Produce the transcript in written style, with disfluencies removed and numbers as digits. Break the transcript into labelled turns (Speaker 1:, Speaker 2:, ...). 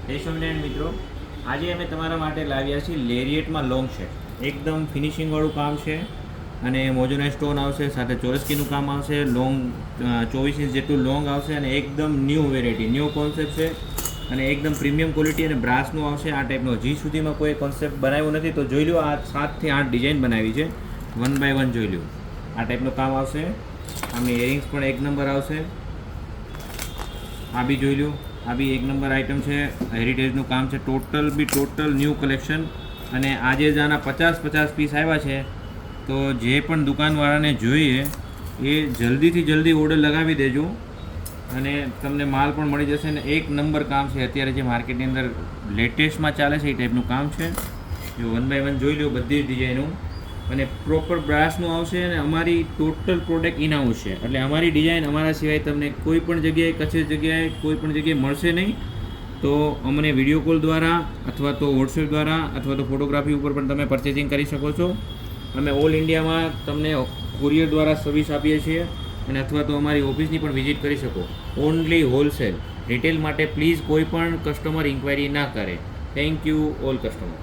Speaker 1: જય સ્વામિનારાયણ મિત્રો, આજે અમે તમારા માટે લાવ્યા છીએ લેરિયેટમાં લોંગ શેપ. એકદમ ફિનિશિંગવાળું કામ છે અને મોજોનાઇઝ સ્ટોન આવશે, સાથે ચોરસકીનું કામ આવશે, લોંગ 24 ઇંચ જેટલું લોંગ આવશે અને એકદમ ન્યૂ વેરાયટી, ન્યૂ કોન્સેપ્ટ છે અને એકદમ પ્રીમિયમ ક્વોલિટી અને બ્રાસનું આવશે. આ ટાઈપનો હજી સુધીમાં કોઈ કોન્સેપ્ટ બનાવ્યો નથી, તો જોઈ લો. આ 7 થી 8 ડિઝાઇન બનાવી છે, 1 બાય 1 જોઈ લો. આ ટાઈપનું કામ આવશે. આમની ઇયરિંગ્સ પણ એક નંબર આવશે. આ બી જોઈ લો, આ બી એક નંબર આઇટમ છે, હેરિટેજનું કામ છે. Total new collection. અને આજે જ આના 50 પીસ આવ્યા છે, તો જે પણ દુકાનવાળાને જોઈએ એ જલ્દીથી જલ્દી ઓર્ડર લગાવી દેજો અને તમને માલ પણ મળી જશે. ને એક નંબર કામ છે, અત્યારે જે માર્કેટની અંદર લેટેસ્ટમાં ચાલે છે એ ટાઈપનું કામ છે. જો 1 બાય 1 જોઈ લો, બધી જ ડિઝાઇનો અને પ્રોપર બ્રાસનું આવશે. અને અમારી ટોટલ પ્રોડક્ટ ઇન હાઉસ છે, એટલે અમારી ડિઝાઇન અમારા સિવાય તમને કોઈ પણ જગ્યાએ, કચ્છ જગ્યાએ, કોઈ પણ જગ્યાએ મળશે નહીં. તો અમને વિડીયો કોલ દ્વારા અથવા તો વોટ્સએપ દ્વારા અથવા તો ફોટોગ્રાફી ઉપર પણ તમે પરચેસિંગ કરી શકો છો. અમે ઓલ ઇન્ડિયામાં તમને કુરિયર દ્વારા સર્વિસ આપીએ છીએ અને અથવા તો અમારી ઓફિસની પણ વિઝિટ કરી શકો. Only wholesale. રિટેલ માટે પ્લીઝ કોઈ પણ કસ્ટમર ઇન્ક્વાયરી ના કરે. Thank you all customer.